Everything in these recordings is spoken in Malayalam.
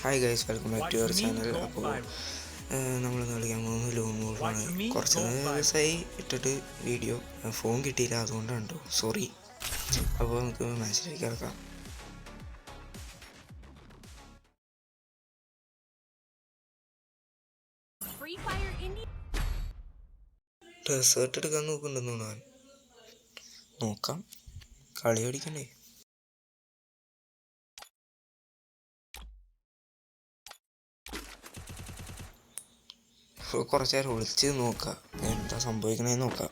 Hi guys, welcome back to your channel. അപ്പോൾ നമ്മൾ കളിക്കാൻ പോകുന്നത് ലോൺ വോൾഫാണ്. കുറച്ച് ദിവസമായി ഇട്ടിട്ട് വീഡിയോ ഫോൺ കിട്ടിയില്ല, അതുകൊണ്ടാണ് കേട്ടോ, സോറി. അപ്പോൾ നമുക്ക് മാച്ചിലേക്ക് കിടക്കാം. ഡെസേർട്ട് എടുക്കാൻ നോക്കുന്നുണ്ടെന്ന് ഞാൻ നോക്കാം, കളി പഠിക്കണ്ടേ. കുറച്ച് നേരം ഒളിച്ച് നോക്കാം, എന്താ സംഭവിക്കണേന്ന് നോക്കാം.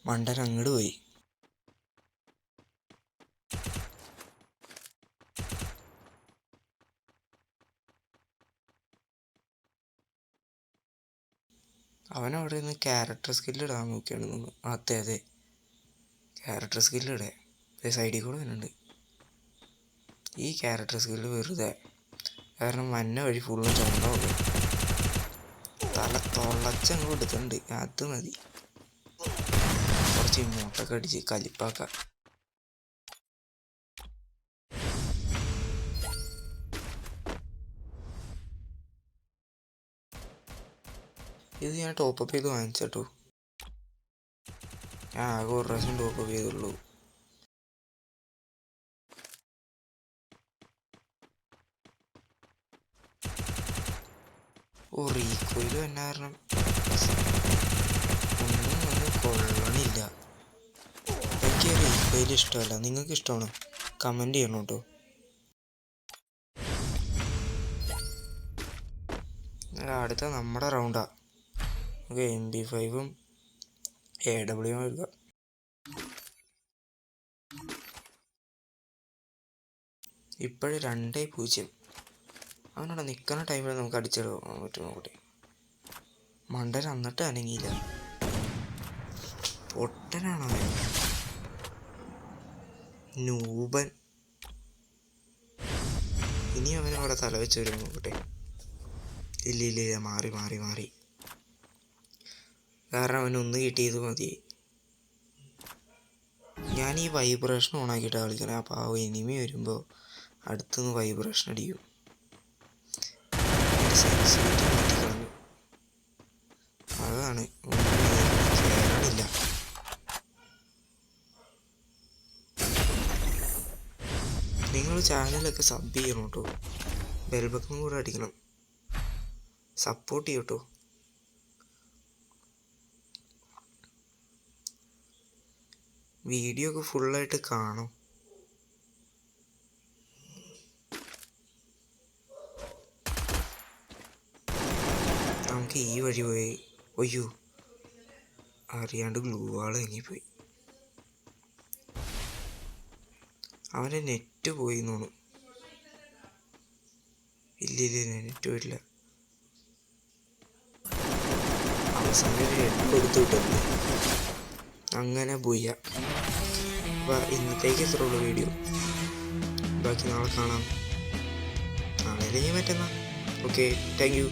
മണ്ടൻ അങ്ങോട്ട് പോയി. അവനവിടെ നിന്ന് ക്യാരക്ടർ സ്കില്ല് ഇടാൻ നോക്കിയാണ് തോന്നുന്നു. അതെ ക്യാരക്ടർ സ്കില്ല് ഇടേ സൈഡിൽ കൂടെ വരുന്നുണ്ട്. ഈ ക്യാരക്ടർ സ്കില്ല് വെറുതെ, കാരണം മഞ്ഞ വഴി ഫുള്ളും ചുമന്നുള്ളൂ. തല തൊള്ളച്ചങ്ങ് കൊടുത്തിട്ടുണ്ട്, അത് മതി. കുറച്ച് ഇമോട്ടൊക്കെ അടിച്ച് കലിപ്പാക്കാം. ഇത് ഞാൻ ടോപ്പപ്പ് ചെയ്ത് വാങ്ങിച്ചോ. ഞാൻ ആകെ ഒരു പ്രാവശ്യം ടോപ്പപ്പ് ചെയ്തുള്ളൂ. റീകോയിൽ തന്നെ കാരണം ഒന്നും കൊള്ളണില്ല. എനിക്ക് റീകോയിൽ ഇഷ്ടമല്ല. നിങ്ങൾക്ക് ഇഷ്ടമാണോ? കമൻറ്റ് ചെയ്യണം കേട്ടോ. അടുത്ത നമ്മുടെ റൗണ്ടാ. നമുക്ക് MP5ഉം AW എടുക്കാം. ഇപ്പോഴും 2-0. അവനോട് നിൽക്കുന്ന ടൈമിൽ നമുക്ക് അടിച്ചെടുക്കാൻ പറ്റും. നോക്കട്ടെ, മണ്ടൻ എന്നിട്ട് അനങ്ങിയില്ല. പൊട്ടനാണോ അവൻ? നൂബൻ. ഇനി അവനവിടെ തല വെച്ച് വരും. നോക്കട്ടെ. ഇല്ല, മാറി. കാരണം അവനൊന്ന് കിട്ടിയത് മതി. ഞാൻ ഈ വൈബ്രേഷൻ ഓണാക്കിയിട്ടാണ് കളിക്കണേ. അപ്പോൾ ആ എനിമി വരുമ്പോൾ അടുത്തുനിന്ന് വൈബ്രേഷൻ അടിക്കും. സെൻസിറ്റിവിറ്റി മാറ്റിക്കളഞ്ഞു. അതാണ് കേരളില്ല. നിങ്ങൾ ചാനലൊക്കെ സബ് ചെയ്യണം കേട്ടോ. ബെൽബട്ടനും കൂടെ അടിക്കണം, സപ്പോർട്ട് ചെയ്യും കേട്ടോ. വീഡിയോ ഒക്കെ ഫുള്ളായിട്ട് കാണും. നമുക്ക് ഈ വഴി പോയി. ഒയ്യോ, അറിയാണ്ട് ഗ്ലൂ വാൾ ഇറങ്ങിപ്പോയി. അവൻ്റെ നെറ്റ് പോയി തോന്നുന്നു. ഇല്ല, നെറ്റ് പോയിട്ടില്ല. അവസാനം ഒരു ഹെഡ് കൊടുത്തു വിട്ടു. അങ്ങനെ പോയി. അപ്പോൾ ഇന്നത്തേക്ക് ഇത്രേ ഉള്ളൂ വീഡിയോ. ബാക്കി നാളെ കാണാം. നാളെ അല്ലെങ്കിൽ മറ്റന്നാൾ. Okay, thank you.